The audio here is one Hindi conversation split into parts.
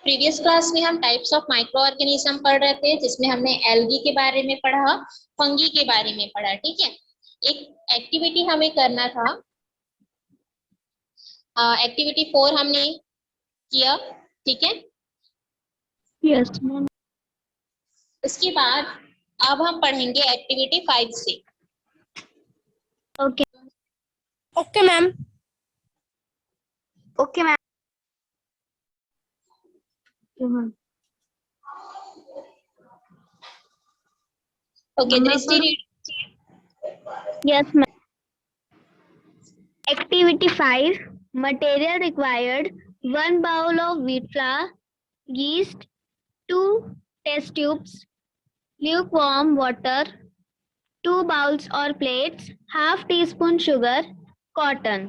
प्रीवियस क्लास में हम टाइप्स ऑफ माइक्रो ऑर्गेनिज्म पढ़ रहे थे, जिसमें हमने एल्गी के बारे में पढ़ा, फंगी के बारे में पढ़ा। ठीक है, एक एक्टिविटी हमें करना था, एक्टिविटी 4 हमने किया। ठीक है, यस मैम। उसके बाद अब हम पढ़ेंगे एक्टिविटी 5 से। Okay okay ma'am. Okay ma'am. Okay दृष्टि, yes ma'am. Activity 5. Material required: 1 bowl of wheat flour, yeast, 2 test tubes, lukewarm water, 2 bowls or plates, half teaspoon sugar, cotton.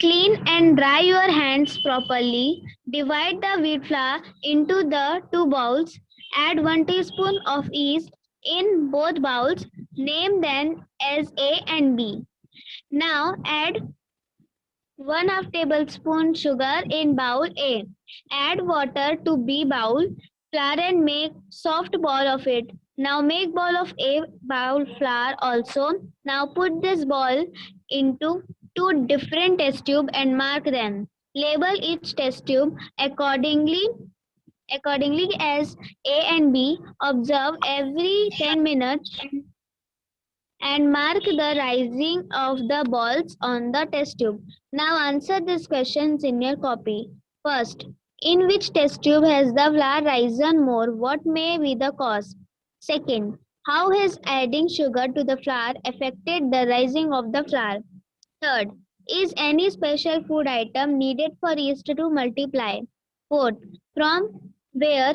Clean and dry your hands properly. Divide the wheat flour into the 2 bowls. Add 1 teaspoon of yeast in both bowls. Name them as A and B. Now add 1/2 tablespoon sugar in bowl A. Add water to B bowl, flour and make soft ball of it. Now make ball of A bowl flour also. Now put this ball into 2 different test tube and mark them. Label each test tube accordingly as A and B. Observe every 10 minutes and mark the rising of the balls on the test tube. Now answer these questions in your copy. First, in which test tube has the flour risen more? What may be the cause? Second, how has adding sugar to the flour affected the rising of the flour? Third, is any special food item needed for yeast to multiply? Fourth, from where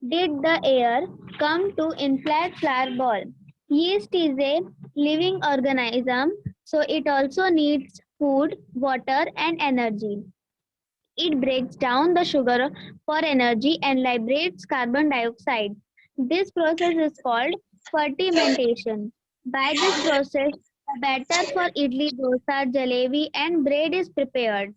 did the air come to inflate flour ball? Yeast is a living organism, so it also needs food, water, and energy. It breaks down the sugar for energy and liberates carbon dioxide. This process is called fermentation. By this process, batter for idli, dosa, jalebi, and bread is prepared.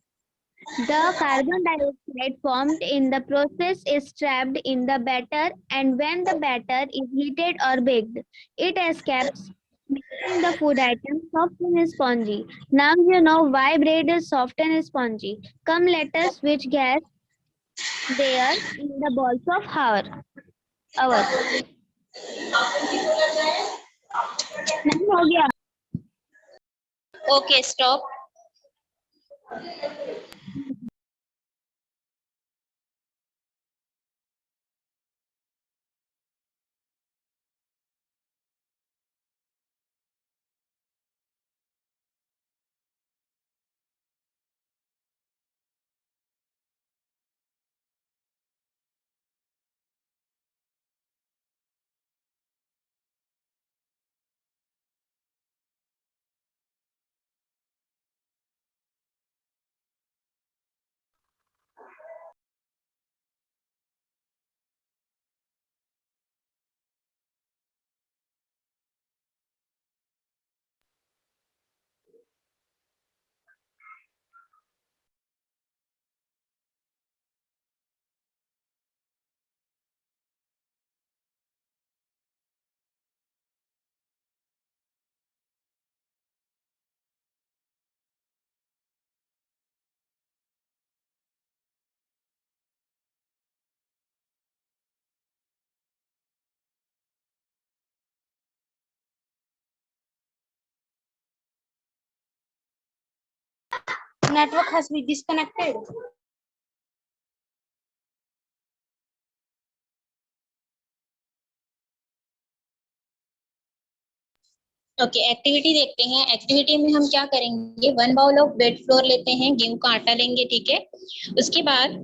The carbon dioxide formed in the process is trapped in the batter, and when the batter is heated or baked, it escapes, making the food item soft and spongy. Now you know why bread is soft and spongy. Come, let us switch gas there in the balls of our. नहीं हो गया. Okay stop. Network has been disconnected. Okay activity देखते हैं। एक्टिविटी में हम क्या करेंगे, 1 बाउल ऑफ व्हीट फ्लोर लेते हैं, गेहूं का आटा लेंगे। ठीक है, उसके बाद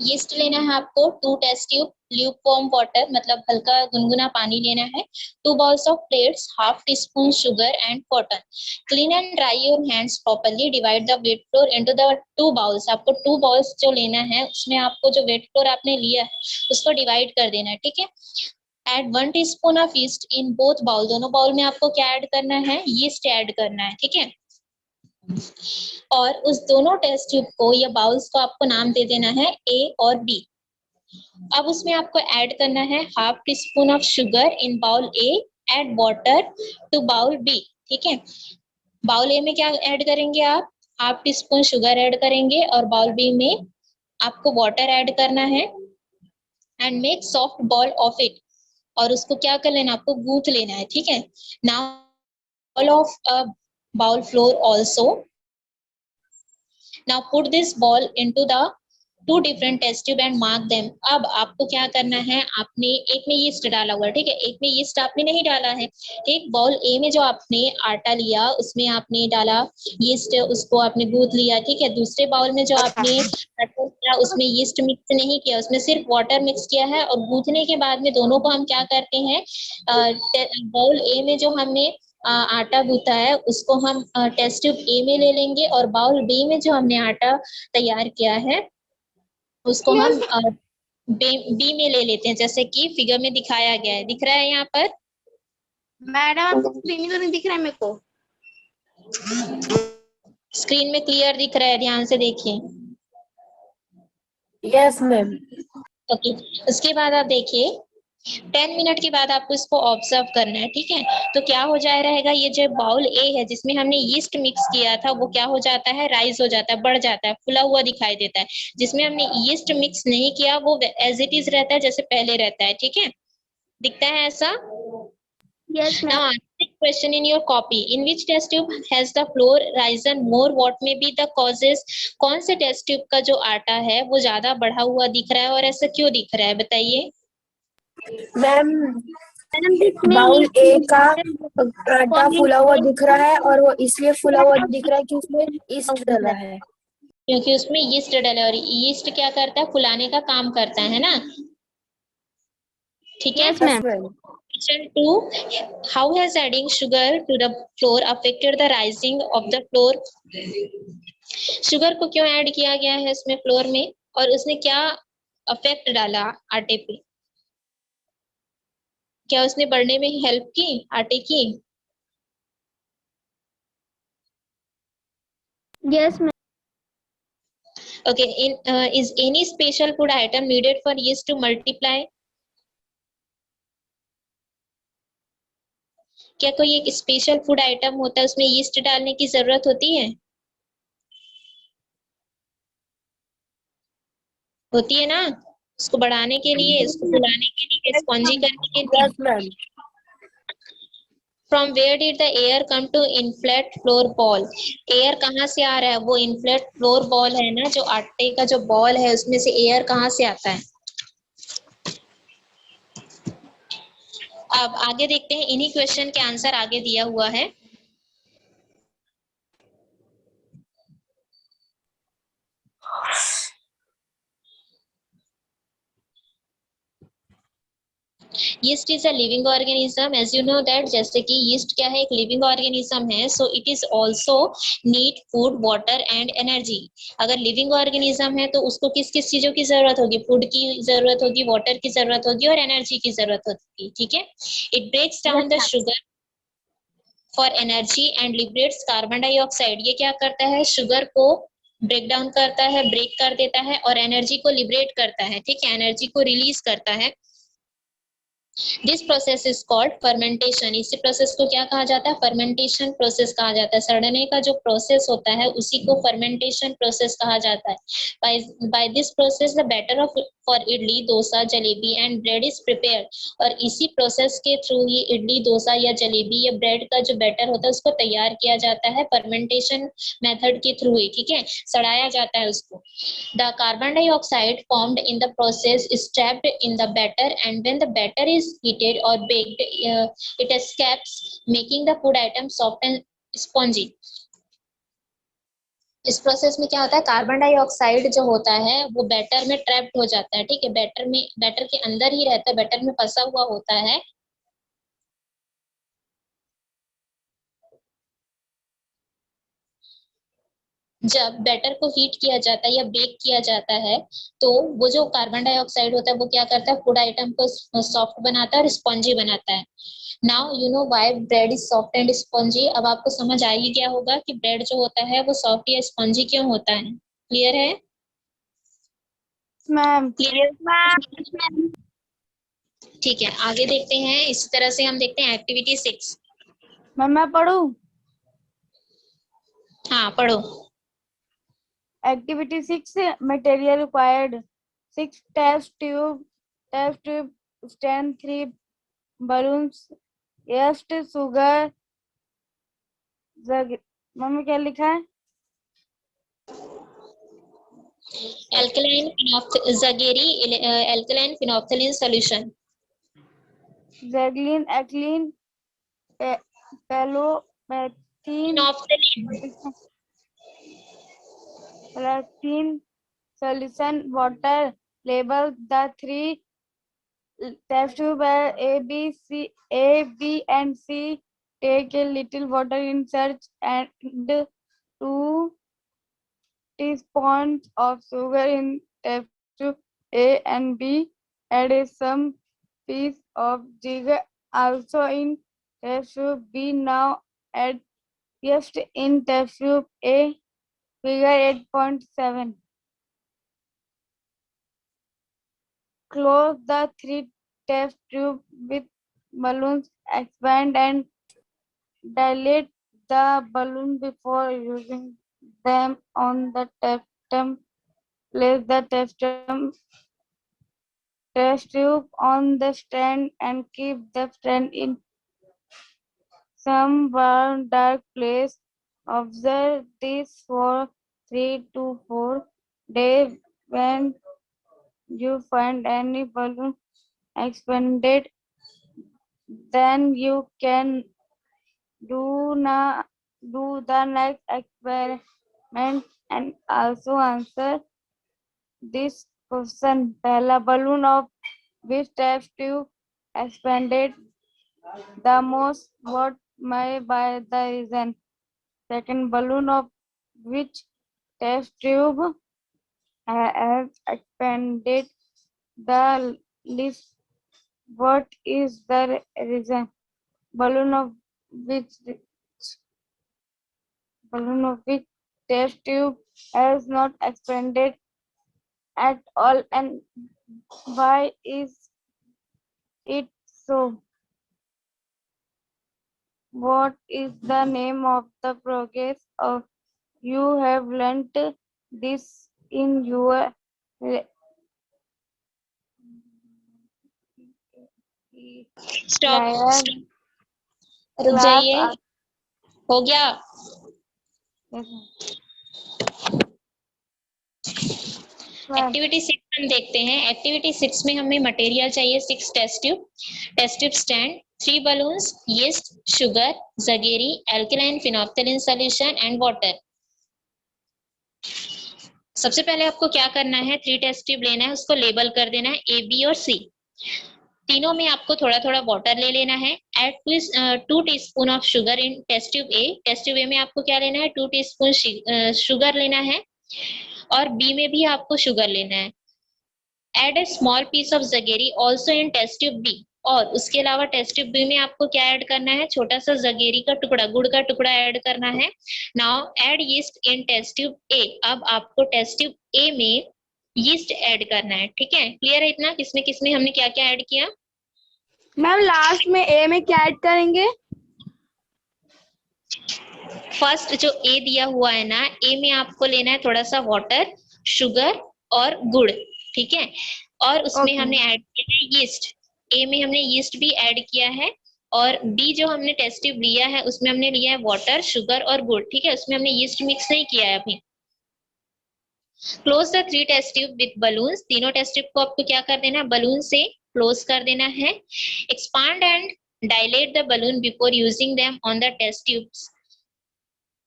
यीस्ट लेना है आपको, 2 टेस्ट ट्यूब, ल्यूकवार्म वाटर मतलब हल्का गुनगुना पानी लेना है, 2 bowls of plates, half teaspoon sugar and cotton. Clean and dry your hands properly. Divide the wheat flour into the 2 bowls. आपको 2 बाउल्स जो लेना है, उसमें आपको जो व्हीट फ्लोर आपने लिया है उसको डिवाइड कर देना है। ठीक है, add 1 teaspoon of yeast in both bowl, दोनों बाउल में आपको क्या ऐड करना है, यीस्ट ऐड करना है, ठीक है। और उस दोनों टेस्ट ट्यूब को या बाउल्स को आपको नाम दे देना है ए और बी। अब उसमें आपको ऐड करना है half teaspoon of sugar in bowl A, add water to bowl B, ठीक है। बाउल ए में क्या ऐड करेंगे आप, half teaspoon sugar add करेंगे और बाउल बी में आपको वाटर ऐड करना है and make soft ball of it, और उसको क्या कर लेना, आपको गूंथ लेना है, ठीक है। Now ball of bowl flour also, now put this ball into the two different test tube and mark them. अब आपको क्या करना है, आपने एक में यीस्ट डाला हुआ है, ठीक है, एक में यीस्ट आपने नहीं डाला है, ठीक। बाउल ए में जो आपने आटा लिया उसमें आपने डाला यीस्ट, उसको आपने गूंथ लिया, ठीक है। दूसरे बाउल में जो आपने आटा लिया उसमें यीस्ट मिक्स नहीं किया, उसमें सिर्फ वाटर मिक्स किया है, और गूंथने के बाद में दोनों को हम क्या करते हैं, बाउल ए में जो हमने आटा गूथा है उसको हम टेस्ट ट्यूब ए में ले लेंगे, और बाउल बी में जो हमने आटा तैयार किया है उसको हम बी में ले लेते हैं, जैसे कि फिगर में दिखाया गया है, दिख रहा है यहाँ पर। मैडम स्क्रीन तो नहीं दिख रहा है मेरे को। स्क्रीन में क्लियर दिख रहा है, ध्यान से देखिए। Yes ma'am. ओके, उसके बाद आप देखिए 10 मिनट के बाद आपको इसको ऑब्जर्व करना है, ठीक है। तो क्या हो जाए रहेगा, ये जो बाउल ए है जिसमें हमने यीस्ट मिक्स किया था वो क्या हो जाता है, राइज हो जाता है, बढ़ जाता है, फुला हुआ दिखाई देता है। जिसमें हमने यीस्ट मिक्स नहीं किया वो एज इट इज रहता है, जैसे पहले रहता है, ठीक है, दिखता है ऐसा। Yes, ma'am. Now answer the question in your copy. In which test tube has the flour risen more? What may be the causes? कौन से टेस्ट ट्यूब का जो आटा है वो ज्यादा बढ़ा हुआ दिख रहा है, और ऐसा क्यों दिख रहा है, बताइए। मैम Madam, इसमें बाउल yeast ए का है, आटा falling फूला हुआ point दिख रहा है, और वो इसलिए फूला हुआ दिख रहा है कि उसमें ईस्ट डला है। क्योंकि उसमें यीस्ट डाला, और यीस्ट क्या करता है, फुलाने का काम करता है ना, ठीक है। Yes, yes ma'am. Ma'am. Question 2, how has adding sugar to the flour affected the rising of the flour? Sugar को क्यों ऐड किया गया है इसमें फ्लोर में, और उसने क्या अफेक्ट डाला आटे पे, क्या उसने बढ़ने में हेल्प की आटे की। Yes, ma'am. Okay, is any special food item needed for yeast to multiply? क्या कोई एक स्पेशल फूड आइटम होता है उसमें यीस्ट डालने की जरूरत होती है, होती है ना, उसको बढ़ाने के लिए, उसको फुलाने के लिए, स्पॉन्जी करने के लिए। Yes ma'am. From where did the air come to inflate flour ball? Air कहाँ से आ रहा है, वो इन्फ्लेट फ्लोर बॉल है ना, जो आटे का जो बॉल है उसमें से एयर कहाँ से आता है। अब आगे देखते हैं, इन्हीं क्वेश्चन के आंसर आगे दिया हुआ है। Yeast is a living organism, as you know that, जैसे कि यीस्ट क्या है, एक लिविंग ऑर्गेनिज्म है, so it is also need food, water and energy. अगर लिविंग ऑर्गेनिज्म है तो उसको किस किस चीजों की जरूरत होगी, फूड की जरूरत होगी, वाटर की जरूरत होगी, और एनर्जी की जरूरत होगी, ठीक है। It breaks down the sugar for energy and liberates carbon dioxide. ये क्या करता है, शुगर को ब्रेक डाउन करता है, ब्रेक कर देता है, और एनर्जी को लिबरेट करता है, ठीक है, एनर्जी को रिलीज करता है। This process is called fermentation. इसी प्रोसेस को क्या कहा जाता है, फर्मेंटेशन प्रोसेस कहा जाता है। सड़ने का जो प्रोसेस होता है उसी को फर्मेंटेशन प्रोसेस कहा जाता है। By this process the batter of for idli, dosa, jalebi and bread is prepared. और इसी प्रोसेस के थ्रू ही इडली, डोसा या जलेबी या ब्रेड का जो बैटर होता है उसको तैयार किया जाता है, फर्मेंटेशन मेथड के थ्रू ही, ठीक है, सड़ाया जाता है उसको। The carbon dioxide formed in the process is trapped in the batter, and when the batter is heated or baked, it escapes, making the food item soft and spongy. इस प्रोसेस में क्या होता है, कार्बन डाइऑक्साइड जो होता है वो बैटर में ट्रैप्ड हो जाता है, ठीक है, बैटर के अंदर ही रहता है, बैटर में फंसा हुआ होता है। जब बैटर को हीट किया जाता है या बेक किया जाता है तो वो जो कार्बन डाइऑक्साइड होता है वो क्या करता है, फूड आइटम को सॉफ्ट बनाता है और स्पॉन्जी बनाता है। Now you know why bread is soft and spongy. अब आपको समझ आ ही गया होगा कि ब्रेड जो होता है वो सॉफ्ट या स्पॉन्जी क्यों होता है। क्लियर है? मैम। क्लियर? ठीक है, आगे देखते हैं। इसी तरह से हम देखते हैं एक्टिविटी 6। मैम मैं पढ़ूं? हाँ पढ़ो। Activity 6, material required. 6 test tube stand, 3 balloons, yeast, sugar, mummy क्या लिखा है? alkaline phenolphthalein solution. Xylene, ethylene, phenolphthalein, phenolphthalein solution, water. Label the 3 test tube A, B, and C. Take a little water in search and 2 teaspoons of sugar in test tube A and B. Add some piece of jigger also in test tube B. Now add yeast in test tube A. Figure 8.7. Close the 3 test tube with balloons. Expand and dilate the balloon before using them on the test tube. Place the test tube on the stand and keep the stand in some warm, dark place. Observe this for 3 to 4 days. When you find any balloon expanded, then you can do the next experiment and also answer this question. पहला balloon of which test tube expanded the most? What may by the reason? Second, balloon of which test tube has expanded the least? What is the reason? Balloon of which test tube has not expanded at all, and why is it so? What is the name of the progress of you have learnt this in your stop, lab रुक जाइए। class? हो गया? एक्टिविटी 6 हम देखते हैं। एक्टिविटी 6 में हमें मटेरियल चाहिए 6 test tube stand, 3 balloons, yeast, sugar, jaggery, alkaline phenolphthalein solution and water. सबसे पहले आपको क्या करना है, 3 टेस्ट ट्यूब लेना है, उसको लेबल कर देना है ए, बी और सी। तीनों में आपको थोड़ा थोड़ा वाटर ले लेना है। Add 2 teaspoon of sugar in test tube A. Test tube A में आपको क्या लेना है, 2 टीस्पून शुगर लेना है, और बी में भी आपको शुगर लेना है। Add a small piece of jaggery also in test tube B. और उसके अलावा टेस्ट ट्यूब बी में आपको क्या ऐड करना है, छोटा सा जगेरी का टुकड़ा, गुड़ का टुकड़ा ऐड करना है। Now add yeast in test tube A. अब आपको टेस्ट ट्यूब ए में यीस्ट ऐड करना है। ठीक है, क्लियर है इतना? किसमें किसमें हमने क्या क्या ऐड किया? मैम लास्ट में ए में क्या ऐड करेंगे? फर्स्ट जो ए दिया हुआ है ना, ए में आपको लेना है थोड़ा सा वाटर, शुगर और गुड़। ठीक है, और उसमें हमने ऐड किया है यीस्ट। ए में हमने यीस्ट भी ऐड किया है, और बी जो हमने टेस्ट ट्यूब लिया है उसमें हमने लिया है वाटर, शुगर और गुड़। ठीक है, उसमें हमने यीस्ट मिक्स नहीं किया है अभी। Close the 3 test tube with balloons. तीनों टेस्ट ट्यूब को आपको क्या कर देना है, बलून से क्लोज कर देना है। Expand and dilate the balloon before using them on the test tubes.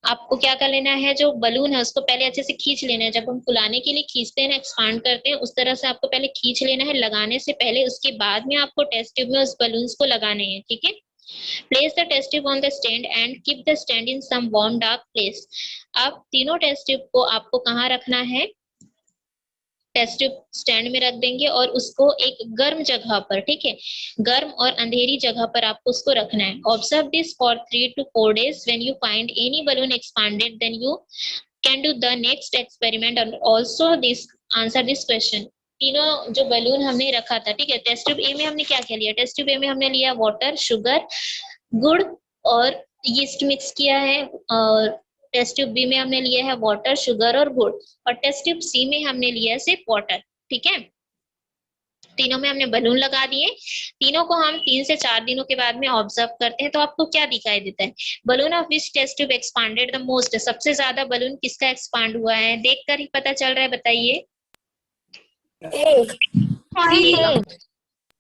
आपको क्या कर लेना है, जो बलून है उसको पहले अच्छे से खींच लेना है। जब हम फुलाने के लिए खींचते हैं ना, एक्सपांड करते हैं, उस तरह से आपको पहले खींच लेना है लगाने से पहले। उसके बाद में आपको टेस्ट ट्यूब में उस बलून्स को लगाने हैं। ठीक है, Place the test tube on the stand and keep the stand in some warm dark place. अब तीनों टेस्ट ट्यूब को आपको कहाँ रखना है? टेस्ट ट्यूब स्टैंड में रख देंगे और उसको एक गर्म जगह पर, ठीक है, गर्म और अंधेरी जगह पर आपको उसको रखना है. Observe this for 3 to 4 days. When you find any balloon expanded, then you can do the next experiment and also this answer this question. तीनों जो बलून हमने रखा था, ठीक है, टेस्ट ट्यूब ए में हमने क्या क्या लिया? टेस्ट ट्यूब ए में हमने लिया वाटर, शुगर, गुड़ और यीस्ट मिक्स किया है. और टेस्ट ट्यूब बी में हमने लिया है वाटर, शुगर और गुड़. और टेस्ट ट्यूब सी में हमने लिया है सिर्फ वाटर. ठीक है, तीनों में हमने बलून लगा दिए. तीनों को हम 3 से 4 दिनों के बाद में ऑब्जर्व करते हैं तो आपको क्या दिखाई देता है? Balloon of which test tube expanded the most. सबसे ज्यादा बलून किसका एक्सपांड हुआ है? देखकर ही पता चल रहा है, बताइए.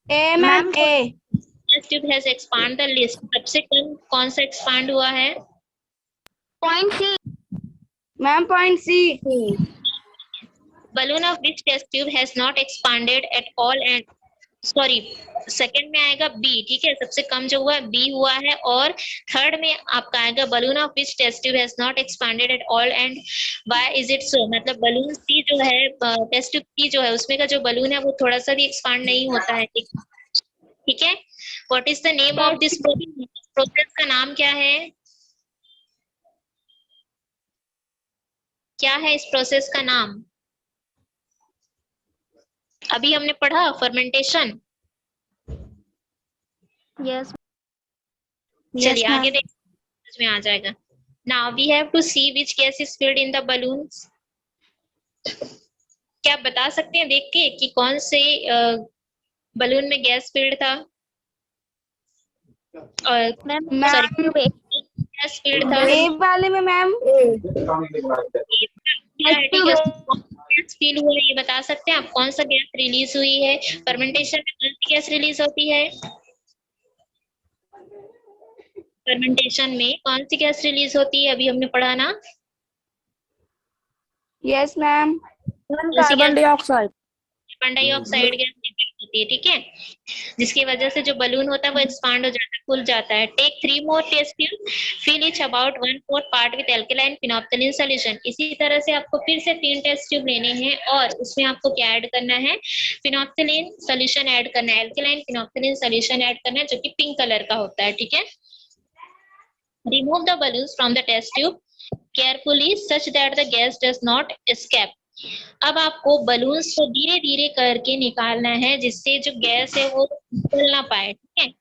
A ma'am, A. Test tube has expand the list. सबसे कम कौन सा एक्सपांड हुआ है? Point C. Ma'am point C. Balloon of which test tube has not expanded at all and sorry second में आएगा बी. ठीक है, सबसे कम जो हुआ बी हुआ है. और थर्ड में आपका आएगा balloon of which test tube has not expanded at all and why is it so. मतलब बलून सी जो है, टेस्ट ट्यूब सी जो है, उसमें का जो बलून है वो थोड़ा सा भी एक्सपांड नहीं होता है. ठीक है, what is the name of this process? का नाम क्या है? क्या है इस प्रोसेस का नाम? अभी हमने पढ़ा फर्मेंटेशन. Yes. चलिए आगे देखिए, में आ जाएगा. Now we have to see which gas is filled in the balloons. क्या आप बता सकते हैं देख के कि कौन से बलून में गैस फिल्ड था? मैम गैस फिल्ड था ए वाले में मैम. गैस फील हुआ, ये बता सकते हैं आप? कौन सा गैस रिलीज हुई है फर्मेंटेशन में? कौन सी गैस रिलीज होती है फर्मेंटेशन में? कौन सी गैस रिलीज होती है? अभी हमने पढ़ा ना. Yes ma'am. Carbon dioxide. Carbon dioxide gas होती है. ठीक है, जिसकी वजह से जो बलून होता है वो एक्सपांड हो जाता है, खुल जाता है. Take 3 more test tube, fill each about 1/4 part with alkaline phenolphthalein solution. इसी तरह से आपको फिर से 3 टेस्ट ट्यूब लेने हैं और उसमें आपको क्या ऐड करना है? फिनोप्थलीन सॉल्यूशन ऐड करना है, एल्कलाइन फिनोप्थलीन सॉल्यूशन ऐड करना है, जो कि पिंक कलर का होता है. ठीक है, remove the balloons from the test tube carefully such that the gas does not escape. अब आपको बलून्स को धीरे धीरे करके निकालना है जिससे जो गैस है वो निकल ना पाए. ठीक है,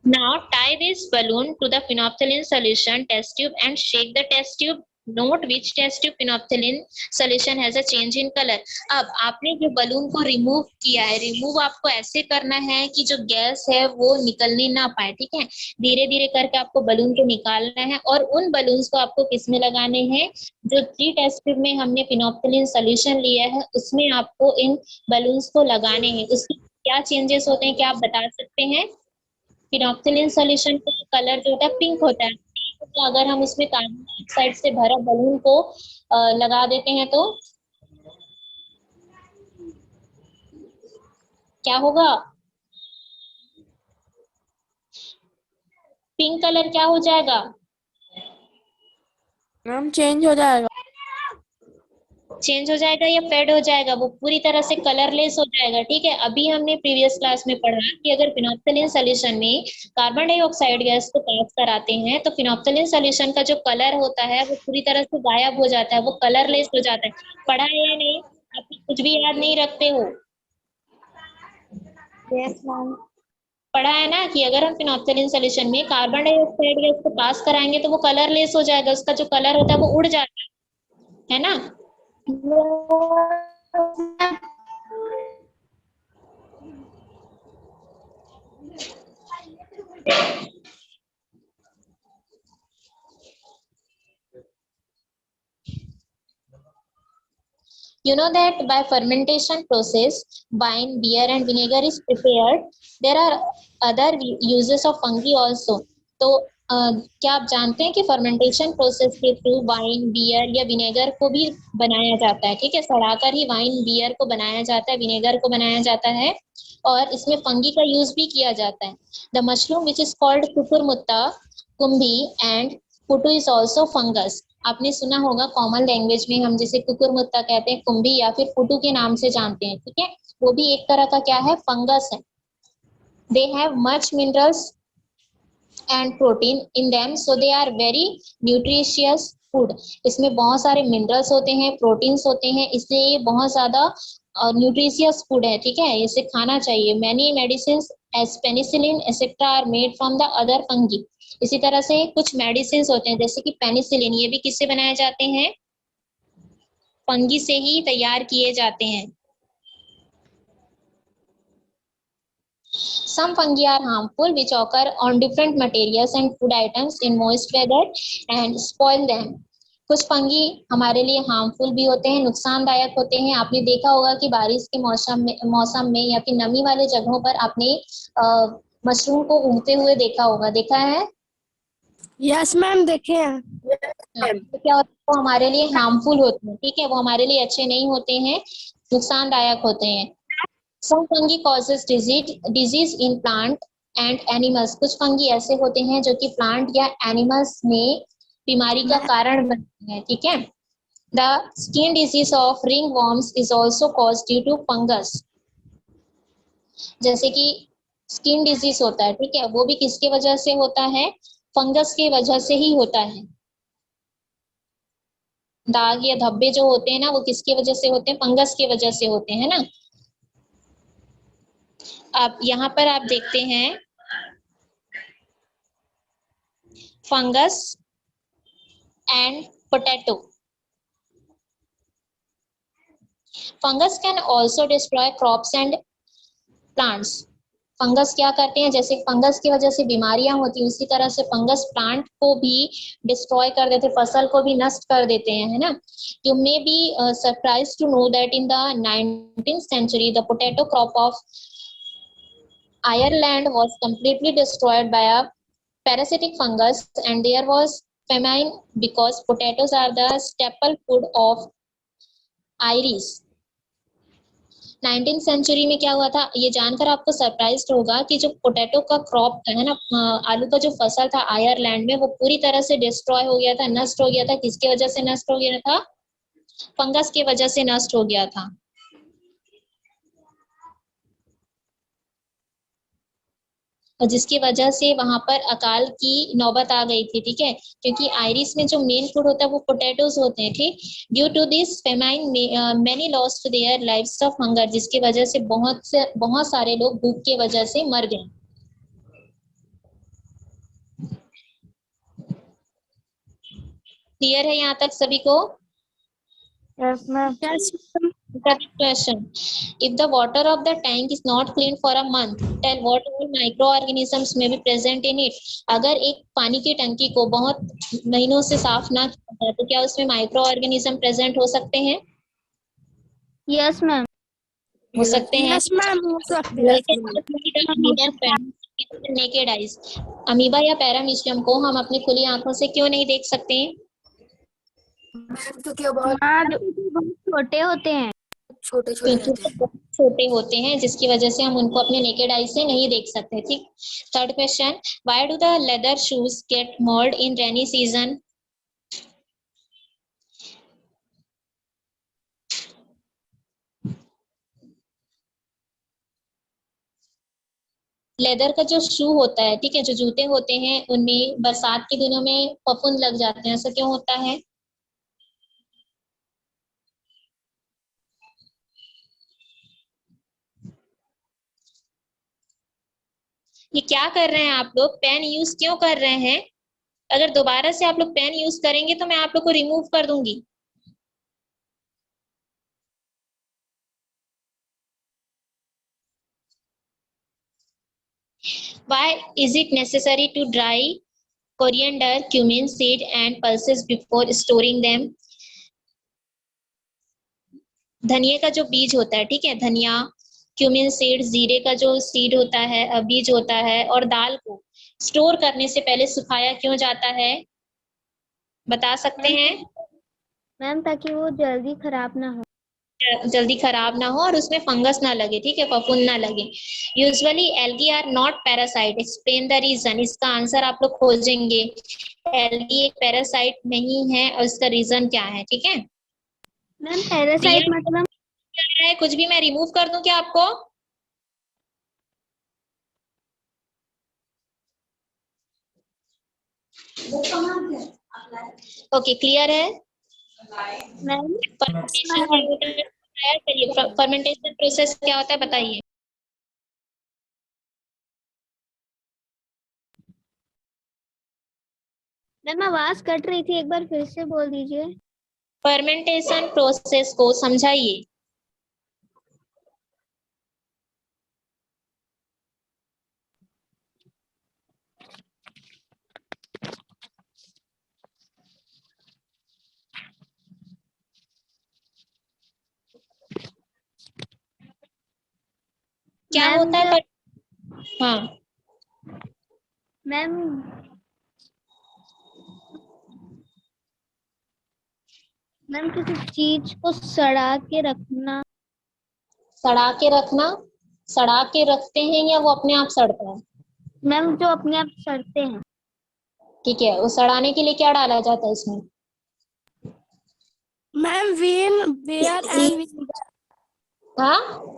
now tie this balloon to the phenolphthalein solution test tube and shake the test tube. Note which test tube phenolphthalein solution has a change in color. अब आपने जो बलून को रिमूव किया है, रिमूव आपको ऐसे करना है कि जो गैस है वो निकलने ना पाए. ठीक है, धीरे धीरे करके आपको बलून को निकालना है और उन बलून्स को आपको किस में लगाने हैं? जो 3 टेस्ट ट्यूब में हमने फिनोप्थलीन सॉल्यूशन लिया है उसमें आपको इन बलून्स को लगाने हैं. उसकी क्या चेंजेस होते हैं, क्या आप बता सकते हैं? फिनोप्थलीन सॉल्यूशन का कलर जो होता है पिंक होता है. तो अगर हम उसमें कार्बन डाइऑक्साइड से भरा बलून को लगा देते हैं तो क्या होगा? पिंक कलर क्या हो जाएगा? मैम चेंज हो जाएगा. चेंज हो जाएगा या फेड हो जाएगा? वो पूरी तरह से कलरलेस हो जाएगा. ठीक है, अभी हमने प्रीवियस क्लास में पढ़ा कि अगर फिनोप्थलीन सॉल्यूशन में कार्बन डाइऑक्साइड गैस को पास कराते हैं तो फिनोप्थलीन सॉल्यूशन का जो कलर होता है वो पूरी तरह से गायब हो जाता है, वो कलरलेस हो जाता है. पढ़ा है या नहीं? आप कुछ भी याद नहीं रखते हो? Yes ma'am. पढ़ा है ना कि अगर हम फिनोप्थलीन सॉल्यूशन में कार्बन डाइऑक्साइड गैस को पास कराएंगे तो वो कलरलेस हो जाएगा, उसका जो कलर होता है वो उड़ जाता है ना. You know that by fermentation process, wine, beer and vinegar is prepared. There are other uses of fungi also. तो क्या आप जानते हैं कि फर्मेंटेशन प्रोसेस के थ्रू वाइन, बियर या विनेगर को भी बनाया जाता है, ठीक है, सड़ाकर ही वाइन, बियर को बनाया जाता है, विनेगर को बनाया जाता है, और इसमें फंगी का यूज भी किया जाता है। The mushroom which is called कुकुरमुत्ता कुंभी एंड पुटू इज ऑल्सो फंगस। आपने सुना होगा कॉमन लैंग्वेज में हम जिसे कुकुरमुत्ता कहते हैं, कुंभी या फिर पुटू के नाम से जानते हैं, ठीक है, वो भी एक तरह का क्या है, फंगस है। They have much minerals and protein in them, so they are very nutritious food। इसमें बहुत सारे मिनरल्स होते हैं, प्रोटीन्स होते हैं, इसलिए ये बहुत ज्यादा न्यूट्रिशियस फूड है, ठीक है, इसे खाना चाहिए। Many medicine as penicillin etcetera are made from the other fungi. इसी तरह से कुछ मेडिसिन होते हैं जैसे कि पेनिसिलिन, ये भी किससे बनाए जाते हैं, फंगी से ही तैयार किए जाते हैं। Some fungi are harmful, which occur on different materials and food items in moist weather and spoil them। कुछ फंगी हमारे लिए हार्मफुल भी होते हैं, नुकसानदायक होते हैं। आपने देखा होगा कि बारिश के मौसम में या फिर नमी वाले जगहों पर आपने मशरूम को उगते हुए देखा होगा, देखा है? यस मैम, देखे हैं। तो क्या होता है, वो हमारे लिए हार्मफुल होते हैं, ठीक है, वो हमारे लिए अच्छे नहीं होते हैं, नुकसानदायक होते हैं। Some fungi causes disease in plant and animals। कुछ फंगी ऐसे होते हैं जो कि प्लांट या एनिमल्स में बीमारी का कारण बनते हैं, ठीक है। The skin disease of ringworms is also caused due to fungus। जैसे कि स्किन डिजीज होता है, ठीक है, वो भी किसके वजह से होता है, फंगस के वजह से ही होता है। दाग या धब्बे जो होते हैं ना, वो किसकी वजह से होते हैं, फंगस की वजह से होते हैं ना। अब यहाँ पर आप देखते हैं fungus and potato. Fungus can also destroy crops and plants. Fungus क्या करते हैं, जैसे फंगस की वजह से बीमारियां होती हैं, उसी तरह से फंगस प्लांट को भी डिस्ट्रॉय कर देते, फसल को भी नष्ट कर देते हैं, है ना। You may be surprise to know that in the 19th century the potato crop of Ireland was completely destroyed by a parasitic fungus and there was famine because potatoes are the staple food of Irish। 19th century में क्या हुआ था, ये जानकर आपको सरप्राइज होगा कि जो पोटैटो का क्रॉप है ना, आलू का जो फसल था आयरलैंड में, वो पूरी तरह से डिस्ट्रॉय हो गया था, नष्ट हो गया था। किसकी वजह से नष्ट हो गया था, फंगस की वजह से नष्ट हो गया था। और जिसकी वजह से वहां पर अकाल की नौबत आ गई थी, ठीक है, क्योंकि आयरिश में जो मेन फूड होता है वो पोटैटोज होते हैं, ठीक। Due to this famine many lost their lives of hunger, जिसकी वजह से बहुत सारे लोग भूख की वजह से मर गए। क्लियर है यहाँ तक सभी को? Yes, ma'am. Question: if the water of the tank is not clean for a month, tell what all microorganisms may be present in it। अगर एक पानी की टंकी को बहुत महीनों से साफ ना किया जाए तो क्या उसमें माइक्रो ऑर्गेनिज्म प्रेजेंट हो सकते हैं? Yes, ma'am. हो सकते हैं। यस मैम, हो सकते हैं। नेकेड आइज, अमीबा या पैरामीशियम को हम अपनी खुली आंखों से क्यों नहीं देख सकते हैं? क्योंकि वो बहुत छोटे होते हैं। छोटे क्योंकि रहते वो हैं। बहुत छोटे होते हैं, जिसकी वजह से हम उनको अपने नेकेड आई से नहीं देख सकते, ठीक। Third question: why do the leather shoes get mould in rainy season? Leather का जो शू होता है, ठीक है, जो जूते होते हैं, उनमें बरसात के दिनों में फफूंद लग जाते हैं, ऐसा क्यों होता है? ये क्या कर रहे हैं आप लोग, पेन यूज क्यों कर रहे हैं? अगर दोबारा से आप लोग पेन यूज करेंगे तो मैं आप लोग को रिमूव कर दूंगी। Why is it necessary to dry coriander, cumin seed and pulses before storing them? धनिया का जो बीज होता है, ठीक है, धनिया, क्यूमिन सीड, जीरे का जो सीड होता है, बीज होता है, और दाल को स्टोर करने से पहले सुखाया क्यों जाता है? बता सकते हैं? मैम ताकि वो जल्दी खराब ना हो। जल्दी खराब ना हो और उसमें फंगस ना लगे, ठीक है, फफूंद ना लगे। Usually algae are not parasite, explain the reason. इसका आंसर आप लोग खोजेंगे। एल्गी एक पैरासाइट नहीं है और इसका रीजन क्या है, ठीक है। मैम पैरासाइट मतलब क्या है, कुछ भी मैं रिमूव कर दूं क्या आपको? ओके, क्लियर है? मैम फर्मेंटेशन क्या होता है? चलिए, फर्मेंटेशन प्रोसेस क्या होता है बताइए। मैम आवाज कट रही थी, एक बार फिर से बोल दीजिए। फर्मेंटेशन प्रोसेस को समझाइए। क्या मैम होता है हाँ, मैम मैम किसी चीज को सड़ा के रखना। सड़ा के रखना। सड़ा के रखते हैं या वो अपने आप सड़ता है? मैम जो अपने आप सड़ते हैं। ठीक है, वो सड़ाने के लिए क्या डाला जाता है इसमें? Ma'am beer and vinegar. हाँ,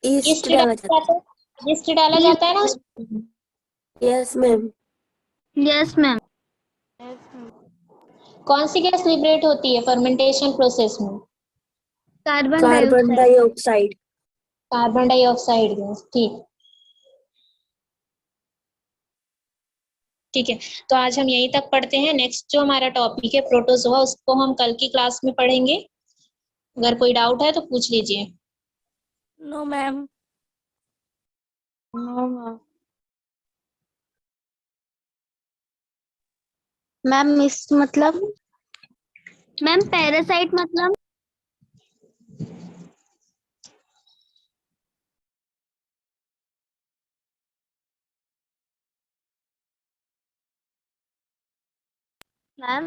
ईस्ट यीस्ट डाला डाला जाता जाता है। यीस्ट डाला जाता है ना उसमें? है। Yes ma'am. Yes ma'am. कौन सी गैस लिबरेट होती है फर्मेंटेशन प्रोसेस में? Carbon carbon dioxide. Dioxide. Carbon dioxide gas, ठीक। ठीक है, तो आज हम यहीं तक पढ़ते हैं। नेक्स्ट जो हमारा टॉपिक है प्रोटोजोआ, उसको हम कल की क्लास में पढ़ेंगे। अगर कोई डाउट है तो पूछ लीजिए। No ma'am. No ma'am. Ma'am miss मतलब मैम पैरासाइट मतलब मैम